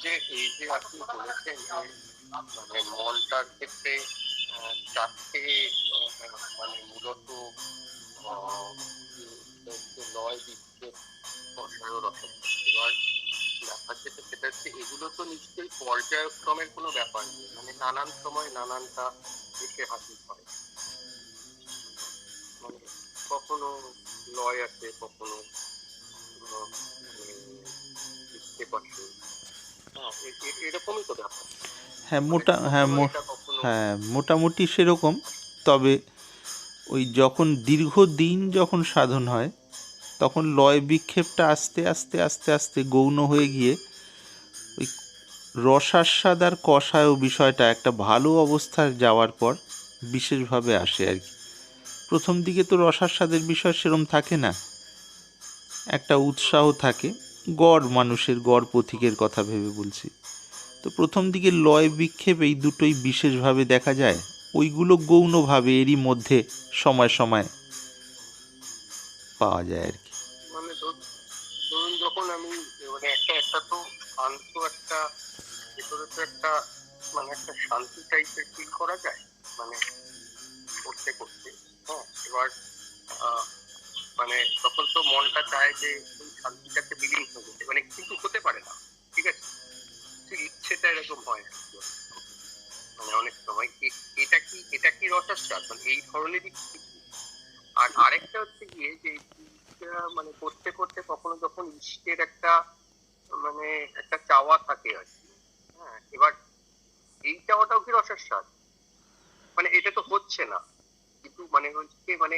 যে এই যে আপনি বলেছেন যে মানে মলটার ক্ষেত্রে চারটে মানে মূলত লয় বিক্ষেপ এবার ব্যাপার যেটা সেটা হচ্ছে এগুলো তো নিশ্চয়ই পর্যায়ক্রমের কোনো ব্যাপার নেই, মানে নানান সময় নানানটা এসে হাজির হয়, মানে কখনো লয় আসে, কখনো বিক্ষেপ আসে, এরকমই তো ব্যাপার। হ্যাঁ কখনো হ্যাঁ মোটামুটি সেরকম। তবে ওই যখন দীর্ঘদিন যখন সাধন হয় তখন লয় বিক্ষেপটা আস্তে আস্তে আস্তে আস্তে গৌণ হয়ে গিয়ে ওই রসাস্বাদ আর কষায় বিষয়টা একটা ভালো অবস্থায় যাওয়ার পর বিশেষভাবে আসে আর কি। প্রথম দিকে তো রসাস্বাদের বিষয় সেরম থাকে না, একটা উৎসাহ থাকে, গড় মানুষের গড় পথিকের কথা ভেবে বলছি। তো প্রথম দিকে লয় বিক্ষেপ এই দুটোই বিশেষভাবে দেখা যায়, ওইগুলো গৌণভাবে এরই মধ্যে সময় সময় পাওয়া যায় আর কি। মানে ধরুন যখন আমি মানে একটা একটা তো শান্ত একটা ভেতরে তো একটা মানে একটা শান্তি টাইপের ফিল করা যায় মানে করতে করতে। হ্যাঁ, এবার মানে তখন তো মনটা চায় যে ওই শান্তিটাকে বিলীন হয়ে যেতে, মানে কিন্তু হতে পারে না, ঠিক আছে, ইচ্ছেটা এরকম হয় মানে অনেক সময়। এটা কি রসাস্বাদ, মানে এই ধরনেরই। আর আরেকটা হচ্ছে গিয়ে যে মানে করতে করতে কখনো যখন ইষ্টের একটা মানে একটা চাওয়া থাকে আর কি। হ্যাঁ, এবার এই চাওয়াটাও কি রসাস্বাদ, মানে এটা তো হচ্ছে না কিন্তু মানে হচ্ছে মানে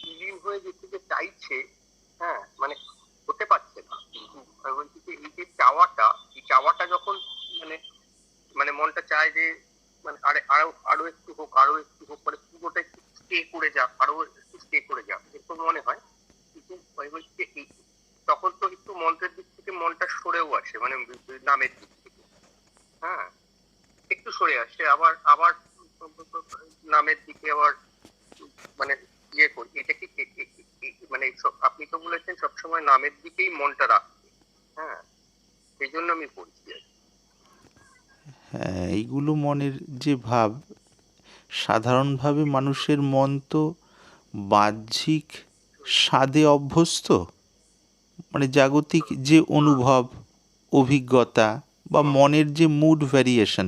বিলীন হয়ে যেতে যে চাইছে, হ্যাঁ মানে হতে পারছে না, কিন্তু বলছি যে এই যে চাওয়াটা, এই চাওয়াটা যখন মানে মানে মনটা চায় যে মানে আরো আরো একটু হোক, আরো একটু হোক, মানে পুরোটা একটু স্টে করে যাক, আরো একটু স্টে করে যাক, এরকম মনে হয়। কিন্তু বলছি তখন তো একটু মন্ত্রের দিক থেকে মনটা সরেও আসে, মানে নামের দিক থেকে। হ্যাঁ, একটু সরে আসে, আবার আবার নামের দিকে আবার মানে ইয়ে করি। এটা কি মানে আপনি তো বলেছেন সবসময় নামের দিকেই মনটা রাখতে। হ্যাঁ, সেই জন্য আমি বলছি আর কি। হ্যাঁ, এইগুলো মনের যে ভাব, সাধারণভাবে মানুষের মন তো বাহ্যিক স্বাদে অভ্যস্ত, মানে জাগতিক যে অনুভব, অভিজ্ঞতা বা মনের যে মুড ভ্যারিয়েশন,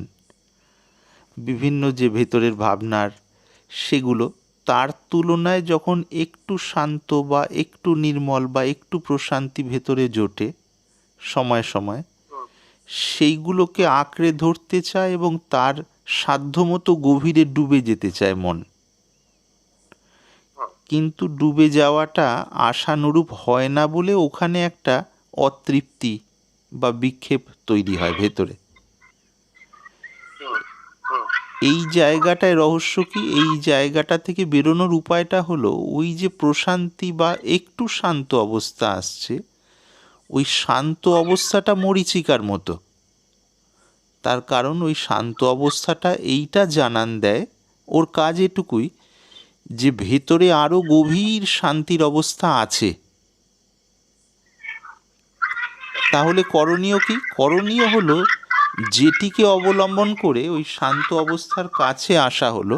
বিভিন্ন যে ভেতরের ভাবনার সেগুলো, তার তুলনায় যখন একটু শান্ত বা একটু নির্মল বা একটু প্রশান্তি ভেতরে জোটে সময় সময়, সেইগুলোকে আঁকড়ে ধরতে চায় এবং তার সাধ্যমতো গভীরে ডুবে যেতে চায় মন। কিন্তু ডুবে যাওয়াটা আশানুরূপ হয় না বলে ওখানে একটা অতৃপ্তি বা বিক্ষেপ তৈরি হয় ভেতরে। এই জায়গাটায় রহস্য কি, এই জায়গাটা থেকে বেরোনোর উপায়টা হলো ওই যে প্রশান্তি বা একটু শান্ত অবস্থা আসছে, ওই শান্ত অবস্থাটা মরীচিকার মতো। তার কারণ ওই শান্ত অবস্থাটা এইটা জানান দেয়, ওর কাজ এটুকুই যে ভেতরে আরও গভীর শান্তির অবস্থা আছে। তাহলে করণীয় কি? করণীয় হলো যেটিকে অবলম্বন করে ওই শান্ত অবস্থার কাছে আসা হলো,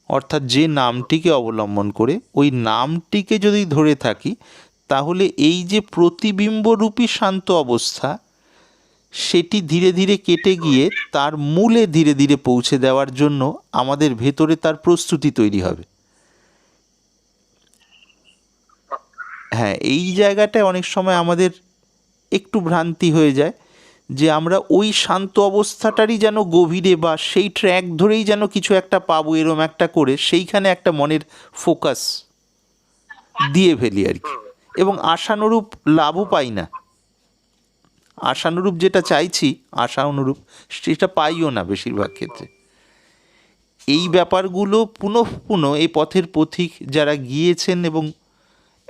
অর্থাৎ যে নামটিকে অবলম্বন করে ওই নামটিকে যদি ধরে থাকি, তাহলে এই যে প্রতিবিম্বরূপী শান্ত অবস্থা, সেটি ধীরে ধীরে কেটে গিয়ে তার মূলে ধীরে ধীরে পৌঁছে দেওয়ার জন্য আমাদের ভেতরে তার প্রস্তুতি তৈরি হবে। হ্যাঁ, এই জায়গাটায় অনেক সময় আমাদের একটু ভ্রান্তি হয়ে যায় যে আমরা ওই শান্ত অবস্থাটারই যেন গভীরে বা সেই ট্র্যাক ধরেই যেন কিছু একটা পাবো, এরম একটা করে সেইখানে একটা মনের ফোকাস দিয়ে ফেলি আর কি, এবং আশানুরূপ লাভও পাই না। আশানুরূপ যেটা চাইছি, আশা অনুরূপ সেটা পাইও না বেশিরভাগ ক্ষেত্রে। এই ব্যাপারগুলো পুনঃ পুনঃ এই পথের পথিক যারা গিয়েছেন এবং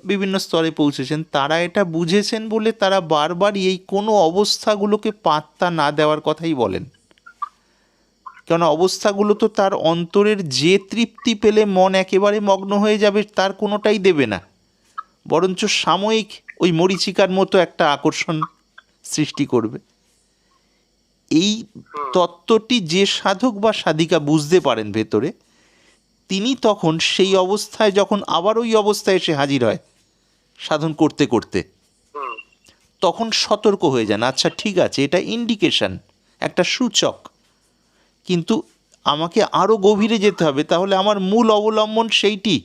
বিভিন্ন স্তরে পৌঁছেছেন, তারা এটা বুঝেছেন বলে তারা বারবারই এই কোনো অবস্থাগুলোকে পাত্তা না দেওয়ার কথাই বলেন। কেন, অবস্থাগুলো তো তার অন্তরের যে তৃপ্তি পেলে মন একেবারে মগ্ন হয়ে যাবে তার কোনোটাই দেবে না, বরঞ্চ সাময়িক ওই মরীচিকার মতো একটা আকর্ষণ সৃষ্টি করবে। এই তত্ত্বটি যে সাধক বা সাধিকা বুঝতে পারেন ভেতরে, তিনি তখন সেই অবস্থায় যখন আবার ওই অবস্থায় এসে হাজির হয় সাধন করতে করতে, হুম, তখন সতর্ক হয়ে যান, আচ্ছা ঠিক আছে, এটা ইন্ডিকেশন, একটা সূচক, কিন্তু আমাকে আরও গভীরে যেতে হবে, তাহলে আমার মূল অবলম্বন সেইটি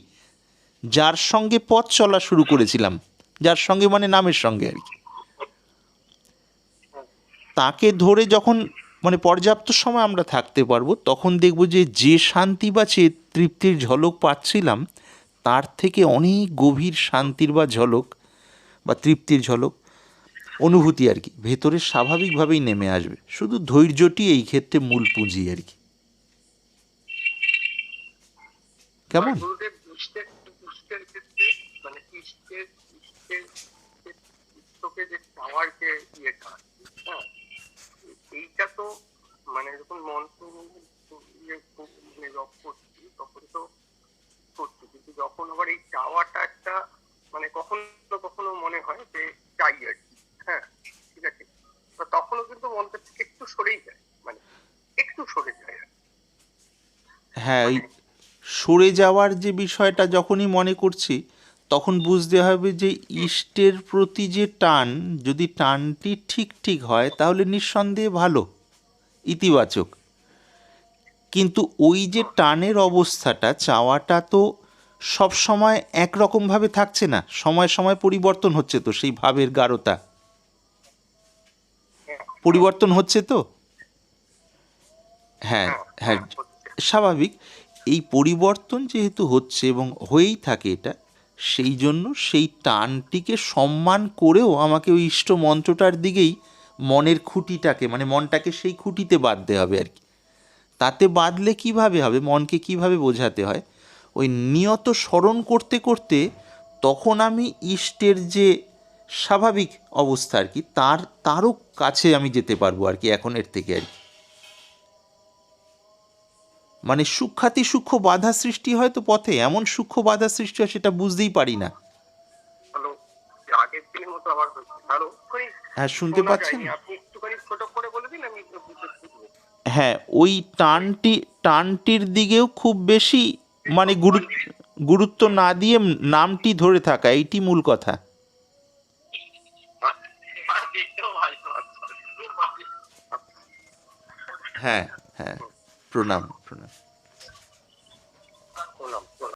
যার সঙ্গে পথ চলা শুরু করেছিলাম, যার সঙ্গে মানে নামের সঙ্গে আর কি, তাকে ধরে যখন মানে পর্যাপ্ত সময় আমরা থাকতে পারবো, তখন দেখব যে যে শান্তি বা তৃপ্তির ঝলক পাচ্ছিলাম তার থেকে অনেক গভীর শান্তির বা ঝলক বা তৃপ্তির ঝলক অনুভূতি আর কি ভেতরে স্বাভাবিকভাবেই নেমে আসবে। শুধু ধৈর্যটি এই ক্ষেত্রে মূল পুঁজি আর কি। আর কেমন? গুরুদেব ইষ্টের ক্ষেত্রে মানে ইষ্টকে যে পাওয়ার যে ইয়েটা, হ্যাঁ, এইটা তো মানে যখন মন্ত্র মানে জপ করছি তখন তো করছি, কিন্তু যখন আবার এই চাওয়াটা একটা মানে কখনো কখনো মনে হয় যে চাই আর কি, হ্যাঁ ঠিক আছে, তো তখনও কিন্তু মন্ত্র থেকে একটু সরেই যায়, মানে একটু সরে যায় আর কি। হ্যাঁ, ওই মানে সরে যাওয়ার যে বিষয়টা যখনই মনে করছি, তখন বুঝতে হবে যে ইষ্টের প্রতি যে টান, যদি টানটি ঠিক ঠিক হয় তাহলে নিঃসন্দেহে ভালো, ইতিবাচক। কিন্তু ওই যে টানের অবস্থাটা, চাওয়াটা তো সব সময় একরকমভাবে থাকছে না, সময় সময় পরিবর্তন হচ্ছে, তো সেই ভাবের গাঢ়তা হ্যাঁ, পরিবর্তন হচ্ছে তো। হ্যাঁ, হ্যাঁ, হ্যাঁ, হচ্ছে। স্বাভাবিক। এই পরিবর্তন যেহেতু হচ্ছে এবং হয়েই থাকে এটা, সেই জন্য সেই টানটিকে সম্মান করেও আমাকে ওই ইষ্ট মন্ত্রটার দিকেই মনের খুঁটিটাকে মানে মনটাকে সেই খুঁটিতে বাঁধতে হবে আর কি। তাতে বাঁধলে কিভাবে হবে, মনকে কিভাবে বোঝাতে হয়, ওই নিয়ত স্মরণ করতে করতে তখন আমি ইষ্টের যে স্বাভাবিক অবস্থা আর কি, তারও কাছে আমি যেতে পারবো আর কি এখন এর থেকে আর কি। মানে সূক্ষ্মাতি সূক্ষ্ম বাধা সৃষ্টি হয় তো পথে, এমন সূক্ষ্ম বাধা সৃষ্টি হয় সেটা বুঝতেই পারি না। হ্যালো, আগের দিনের মতো আবার হচ্ছে। হ্যালো, হ্যাঁ, শুনতে শোনা পাচ্ছেন? যায়নি, আপনি একটুখানি ছোট করে বলে দিন, আমি বুঝবো। হ্যাঁ, ওই টানটির দিকেও খুব বেশি মানে গুরুত্ব না দিয়ে নামটি ধরে থাকা, এইটি মূল কথা। হ্যাঁ, হ্যাঁ, প্রণাম প্রণাম।